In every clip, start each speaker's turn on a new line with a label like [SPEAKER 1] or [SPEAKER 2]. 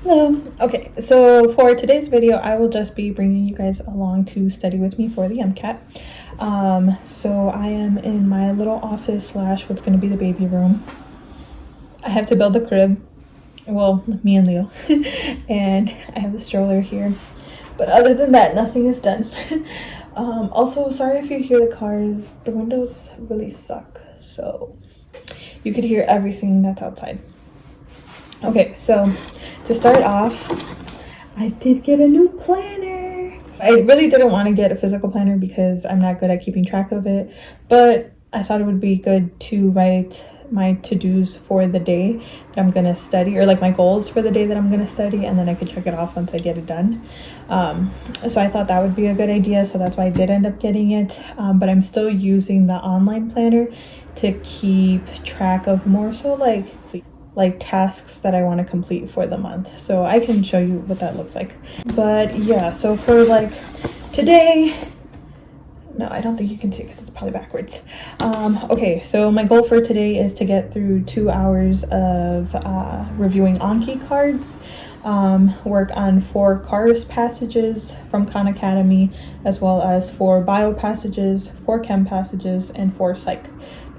[SPEAKER 1] Hello. Okay, so for today's video, I will just be bringing you guys along to study with me for the MCAT. So I am in my little office slash what's going to be the baby room. I have to build a crib. Well, me and Leo. And I have the stroller here. But other than that, nothing is done. Also, sorry if you hear the cars. The windows really suck. So you could hear everything that's outside. Okay, so to start off, I did get a new planner. I really didn't want to get a physical planner because I'm not good at keeping track of it, but I thought it would be good to write my to-dos for the day that I'm gonna study, or like my goals for the day that I'm gonna study, and then I could check it off once I get it done. So I thought that would be a good idea, so that's why I did end up getting it. But I'm still using the online planner to keep track of more so like tasks that I want to complete for the month. So I can show you what that looks like. But yeah, so for like today, no, I don't think you can see it because it's probably backwards. Okay, so my goal for today is to get through 2 hours of reviewing Anki cards, work on 4 cars passages from Khan Academy, as well as 4 bio passages, 4 chem passages, and 4 psych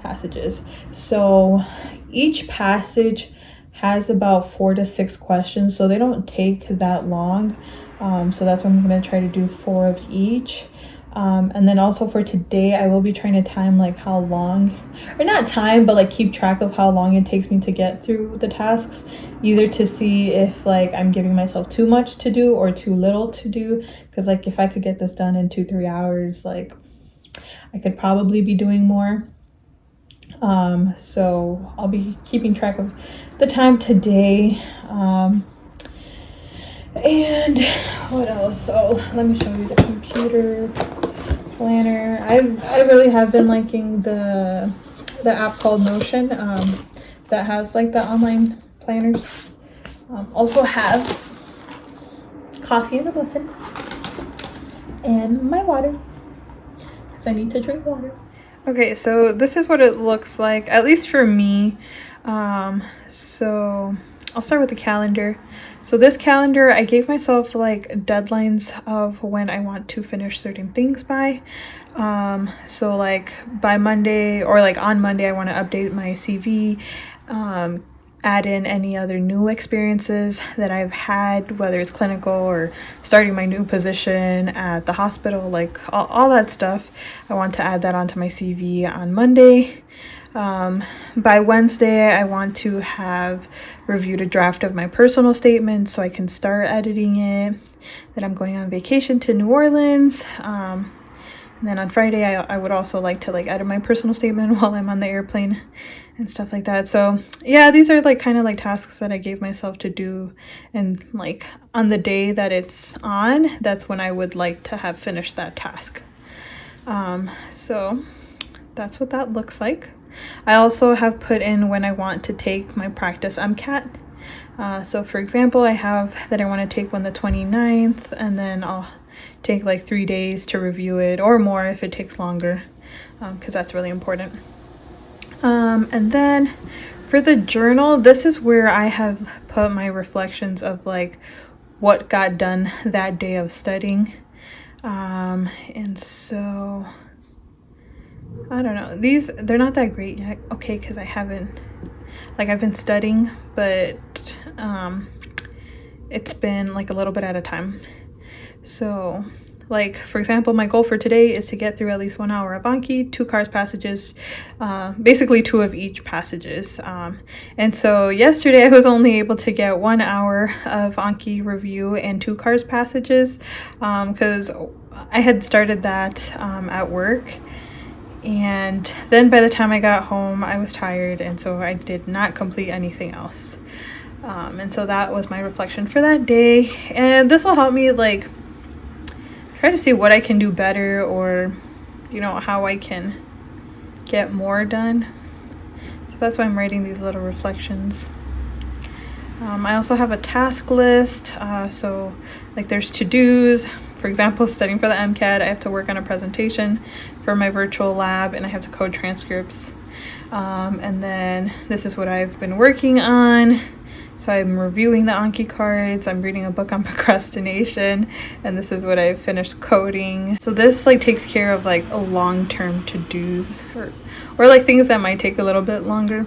[SPEAKER 1] passages. So each passage has about 4 to 6 questions, so they don't take that long. So that's what I'm going to try to do, 4 of each. And then also for today, I will be trying to time like how long, or not time, but like keep track of how long it takes me to get through the tasks, either to see if like I'm giving myself too much to do or too little to do. Because like if I could get this done in 2-3 hours, like I could probably be doing more. So I'll be keeping track of the time today. And what else? So let me show you the computer planner. I really have been liking the app called Notion, that has like the online planners. Also have coffee and a muffin and my water because I need to drink water. Okay, so this is what it looks like, at least for me. So I'll start with the calendar. So this calendar, I gave myself like deadlines of when I want to finish certain things by. So like by Monday, or like on Monday, I want to update my CV, add in any other new experiences that I've had, whether it's clinical or starting my new position at the hospital, like all that stuff. I want to add that onto my CV on Monday. By Wednesday, I want to have reviewed a draft of my personal statement so I can start editing it. Then I'm going on vacation to New Orleans. And then on Friday, I would also like to like edit my personal statement while I'm on the airplane and stuff like that. So yeah, these are like kind of like tasks that I gave myself to do, and like on the day that it's on, that's when I would like to have finished that task. So that's what that looks like. I also have put in when I want to take my practice MCAT. So for example, I have that I want to take one the 29th, and then I'll take like 3 days to review it, or more if it takes longer, because that's really important. And then for the journal, this is where I have put my reflections of like what got done that day of studying. And so I don't know, they're not that great yet, okay, because I've been studying, but it's been like a little bit at a time. So like, for example, my goal for today is to get through at least 1 hour of Anki, 2 cars passages, basically 2 of each passages. And so yesterday I was only able to get 1 hour of Anki review and 2 cars passages, because I had started that at work. And then by the time I got home, I was tired, and so I did not complete anything else. And so that was my reflection for that day. And this will help me like try to see what I can do better, or you know, how I can get more done. So that's why I'm writing these little reflections. I also have a task list. So like there's to-dos. For example, studying for the MCAT, I have to work on a presentation for my virtual lab, and I have to code transcripts. And then this is what I've been working on. So I'm reviewing the Anki cards, I'm reading a book on procrastination, and this is what I finished coding. So this like takes care of like a long-term to-dos or like things that might take a little bit longer.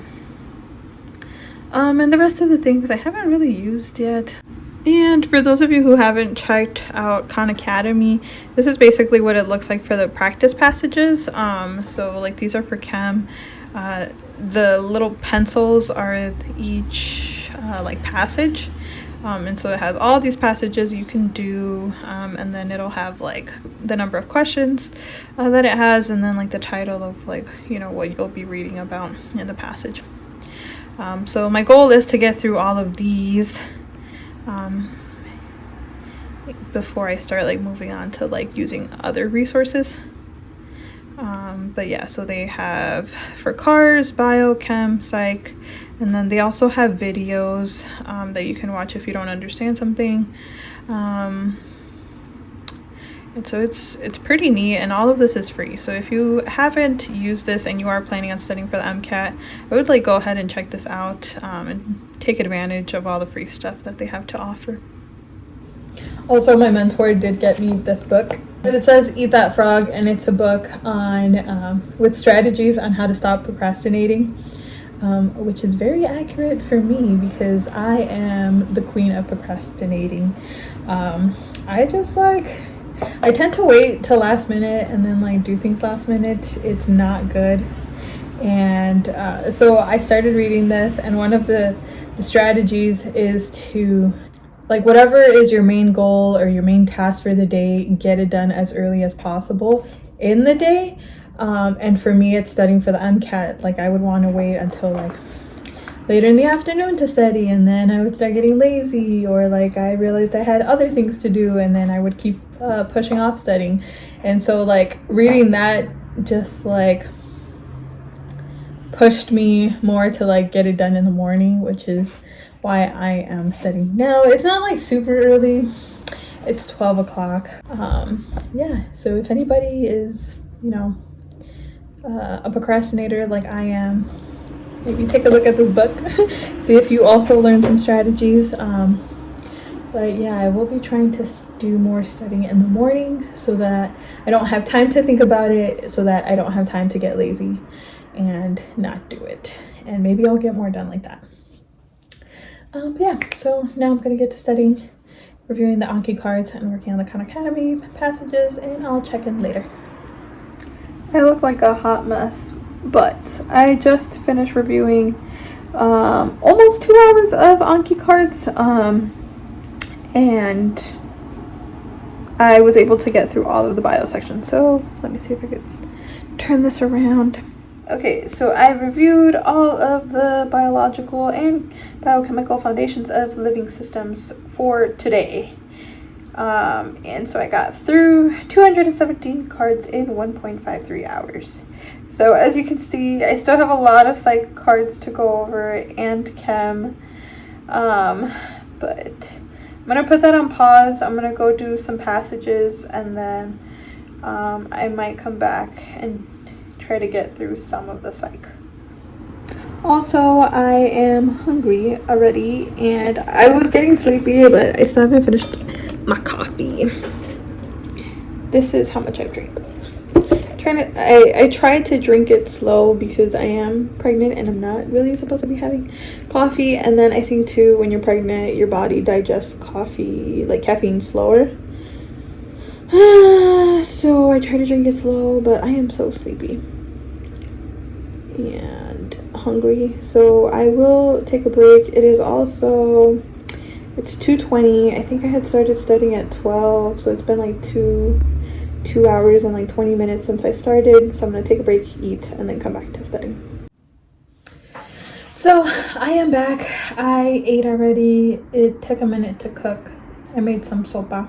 [SPEAKER 1] And the rest of the things I haven't really used yet. And for those of you who haven't checked out Khan Academy, this is basically what it looks like for the practice passages. So like these are for chem. The little pencils are each like passage, and so it has all these passages you can do, and then it'll have like the number of questions that it has, and then like the title of like, you know, what you'll be reading about in the passage. So my goal is to get through all of these before I start like moving on to like using other resources. But yeah, so they have for cars, bio, chem, psych, and then they also have videos that you can watch if you don't understand something. And so it's pretty neat, and all of this is free. So if you haven't used this and you are planning on studying for the MCAT, I would like go ahead and check this out and take advantage of all the free stuff that they have to offer. Also, my mentor did get me this book, but it says Eat That Frog, and it's a book on with strategies on how to stop procrastinating, which is very accurate for me because I am the queen of procrastinating. I tend to wait till last minute and then like do things last minute. It's not good. And so I started reading this, and one of the strategies is to, like, whatever is your main goal or your main task for the day, get it done as early as possible in the day. And for me, it's studying for the MCAT. Like, I would want to wait until like later in the afternoon to study, and then I would start getting lazy, or like I realized I had other things to do, and then I would keep pushing off studying. And so like reading that just like pushed me more to like get it done in the morning, which is why I am studying now. It's not like super early, it's 12 o'clock. Yeah, so if anybody is, you know, a procrastinator like I am, maybe take a look at this book. See if you also learn some strategies. But yeah, I will be trying to do more studying in the morning so that I don't have time to think about it, so that I don't have time to get lazy and not do it. And maybe I'll get more done like that. But yeah, so now I'm gonna get to studying, reviewing the Anki cards, and working on the Khan Academy passages, and I'll check in later. I look like a hot mess, but I just finished reviewing almost 2 hours of Anki cards, and I was able to get through all of the bio section. So let me see if I could turn this around. Okay, so I reviewed all of the biological and biochemical foundations of living systems for today. And so I got through 217 cards in 1.53 hours. So as you can see, I still have a lot of psych cards to go over and chem. But I'm going to put that on pause. I'm going to go do some passages, and then I might come back and try to get through some of the psych. Also, I am hungry already, and I was getting sleepy, but I still haven't finished my coffee. This is how much I've drank. I tried to drink it slow because I am pregnant and I'm not really supposed to be having coffee. And then I think too, when you're pregnant, your body digests coffee, like caffeine, slower. So I try to drink it slow, but I am so sleepy and hungry, so I will take a break. It is also, it's 2:20. I think I had started studying at 12, so it's been like two hours and like 20 minutes since I started. So I'm gonna take a break, eat, and then come back to studying. So I am back. I ate already. It took a minute to cook. I made some sopa,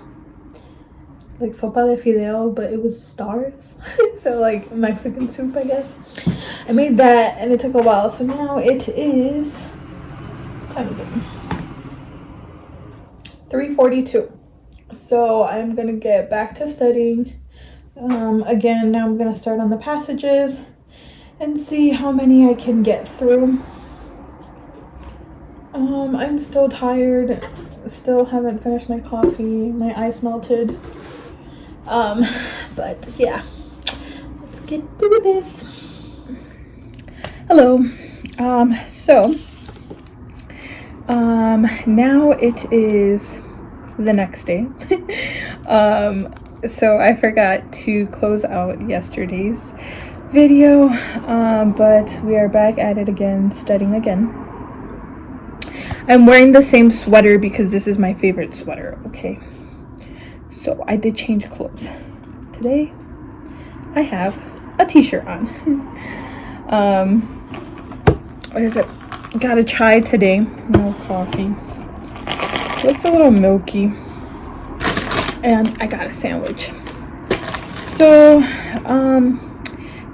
[SPEAKER 1] like sopa de fideo, but it was stars. So like Mexican soup, I guess. I made that and it took a while. So now it is, what time is it? 3:42. So I'm gonna get back to studying. Again, now I'm gonna start on the passages and see how many I can get through. I'm still tired. Still haven't finished my coffee. My ice melted. But yeah, let's get through this. Hello. Now it is the next day. So I forgot to close out yesterday's video, but we are back at it again, studying again. I'm wearing the same sweater because this is my favorite sweater, okay? So I did change clothes. Today, I have a t-shirt on. What is it? Got a chai today, no coffee. Looks a little milky. And I got a sandwich. So,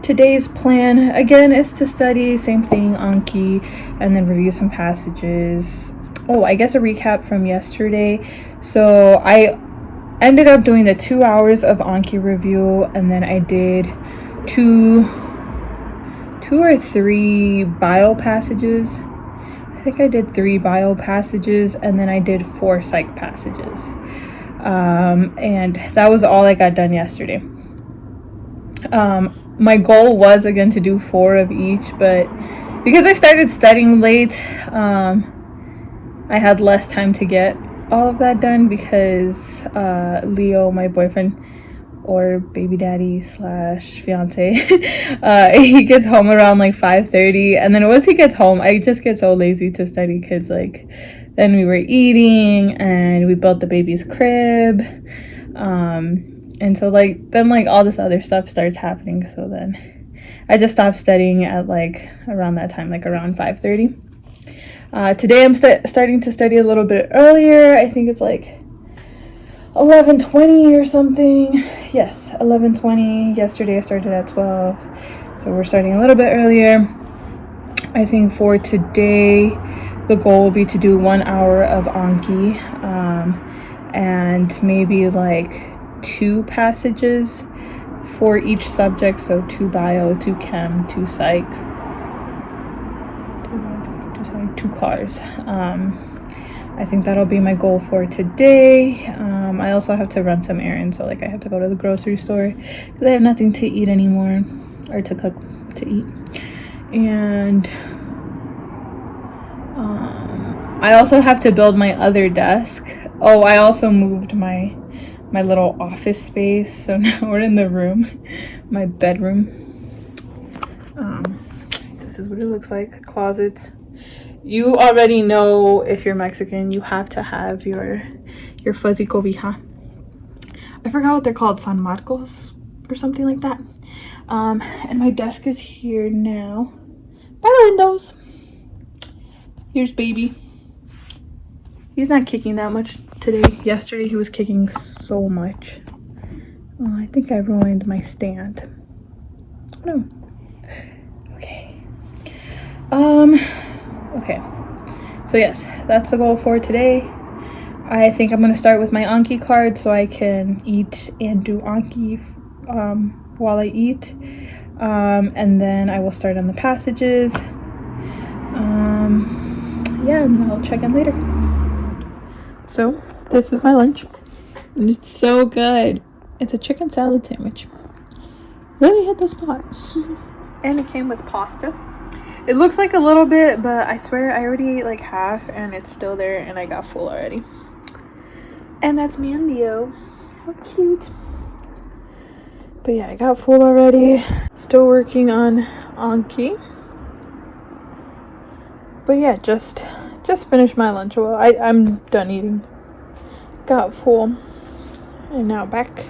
[SPEAKER 1] today's plan, again, is to study, same thing, Anki, and then review some passages. Oh, I guess a recap from yesterday. So, I ended up doing the 2 hours of Anki review, and then I did two or three bio passages. I think I did 3 bio passages, and then I did 4 psych passages. And that was all I got done yesterday. My goal was again to do 4 of each, but because I started studying late, I had less time to get all of that done because Leo, my boyfriend or baby daddy / fiance, he gets home around like 5:30, and then once he gets home, I just get so lazy to study because like then we were eating and we built the baby's crib, and so like then like all this other stuff starts happening, so then I just stopped studying at like around that time, like around 5:30. Today I'm starting to study a little bit earlier. I think it's like 11:20 or something. Yes, 11:20. Yesterday I started at 12, so we're starting a little bit earlier. I think for today the goal will be to do 1 hour of Anki, and maybe like 2 passages for each subject, so 2 bio, 2 chem, 2 psych, 2 cars. I think that'll be my goal for today. I also have to run some errands, so like I have to go to the grocery store because I have nothing to eat anymore, or to cook to eat. And I also have to build my other desk. Oh, I also moved my little office space, so now we're in the room, my bedroom. This is what it looks like. Closets. You already know, if you're Mexican, you have to have your fuzzy cobija. I forgot what they're called, San Marcos or something like that. And my desk is here now by the windows. Here's baby. He's not kicking that much today. Yesterday he was kicking so much. Oh, I think I ruined my stand. Oh. Okay. Okay. So yes, that's the goal for today. I think I'm going to start with my Anki card so I can eat and do Anki while I eat. And then I will start on the passages. Yeah, and I'll check in later. So, this is my lunch. And it's so good. It's a chicken salad sandwich. Really hit the spot. And it came with pasta. It looks like a little bit, but I swear I already ate like half and it's still there and I got full already. And that's me and Leo. How cute. But yeah, I got full already. Still working on Anki. But yeah, just finished my lunch. Well, I'm done eating. Got full. And now back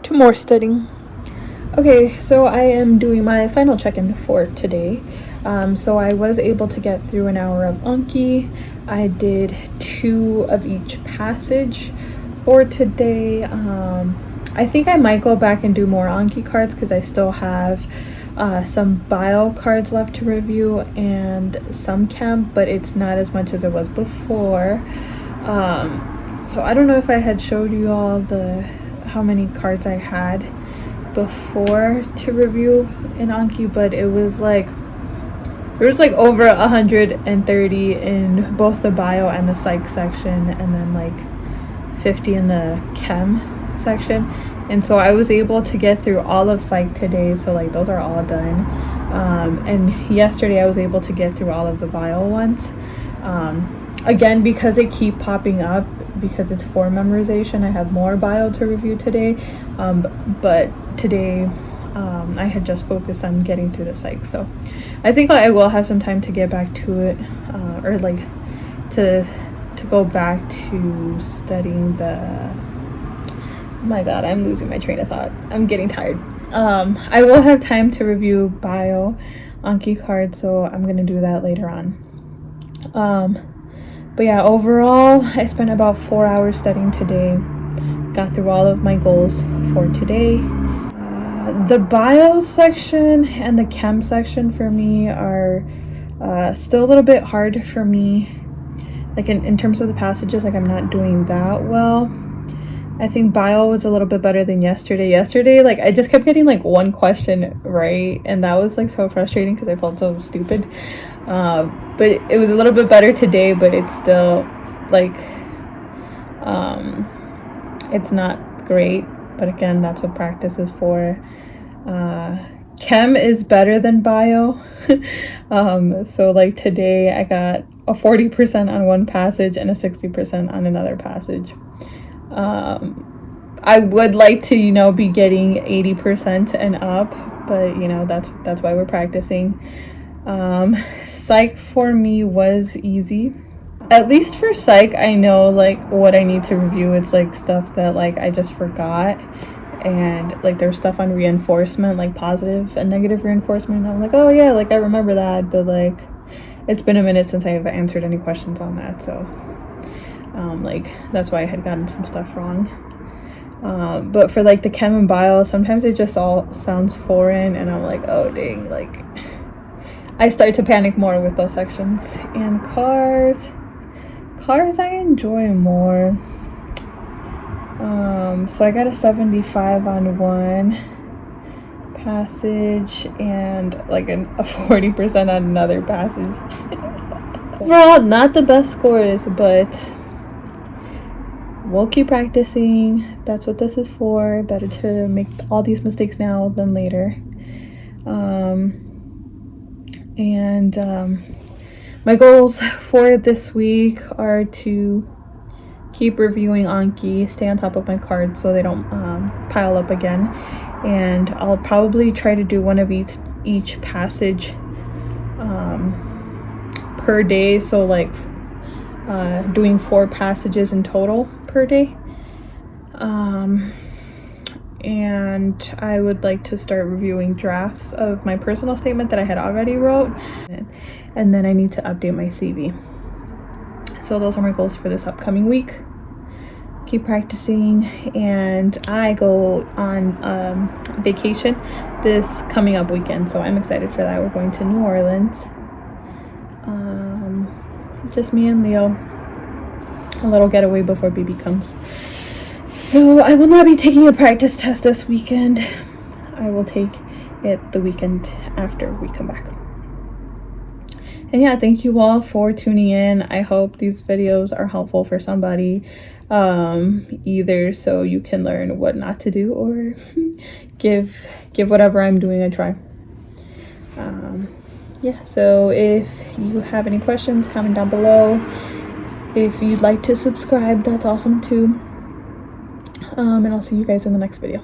[SPEAKER 1] to more studying. Okay, so I am doing my final check-in for today. So I was able to get through an hour of Anki. I did 2 of each passage for today. I think I might go back and do more Anki cards because I still have some bio cards left to review and some chem, but it's not as much as it was before. So I don't know if I had showed you all how many cards I had before to review in Anki, but it was like there was like over 130 in both the bio and the psych section, and then like 50 in the chem section. And so I was able to get through all of psych today, so like those are all done. And yesterday I was able to get through all of the bio ones. Again, because they keep popping up, because it's for memorization, I have more bio to review today. But today I had just focused on getting through the psych, so I think I will have some time to get back to it, or like to go back to studying the, oh my god, I'm losing my train of thought, I'm getting tired. I will have time to review bio Anki card, so I'm gonna do that later on. But yeah, overall I spent about 4 hours studying today, got through all of my goals for today. The bio section and the chem section for me are still a little bit hard for me, like in terms of the passages. Like I'm not doing that well. I think bio was a little bit better than yesterday. Like I just kept getting like one question right, and that was like so frustrating because I felt so stupid. But it was a little bit better today, but it's still like it's not great. But again, that's what practice is for. Chem is better than bio. So like today I got a 40% on one passage and a 60% on another passage. I would like to, you know, be getting 80% and up, but you know, that's why we're practicing. Psych for me was easy. At least for psych, I know like what I need to review. It's like stuff that like I just forgot, and like there's stuff on reinforcement, like positive and negative reinforcement, and I'm like, oh yeah, like I remember that, but like it's been a minute since I've answered any questions on that, so like that's why I had gotten some stuff wrong. But for like the chem and bio, sometimes it just all sounds foreign, and I'm like, oh dang, like I start to panic more with those sections. And cars I enjoy more. So I got a 75 on one passage and like a 40% on another passage. Overall, not the best scores, but we'll keep practicing. That's what this is for. Better to make all these mistakes now than later. My goals for this week are to keep reviewing Anki, stay on top of my cards so they don't pile up again, and I'll probably try to do one of each passage per day, so like doing 4 passages in total per day. And I would like to start reviewing drafts of my personal statement that I had already wrote, and then I need to update my CV. So those are my goals for this upcoming week. Keep practicing, and I go on vacation this coming up weekend, so I'm excited for that. We're going to New Orleans. Just me and Leo, a little getaway before baby comes. So I will not be taking a practice test this weekend. I will take it the weekend after we come back. And yeah, thank you all for tuning in. I hope these videos are helpful for somebody, either so you can learn what not to do, or give whatever I'm doing a try. Yeah, so if you have any questions, comment down below. If you'd like to subscribe, that's awesome too. And I'll see you guys in the next video.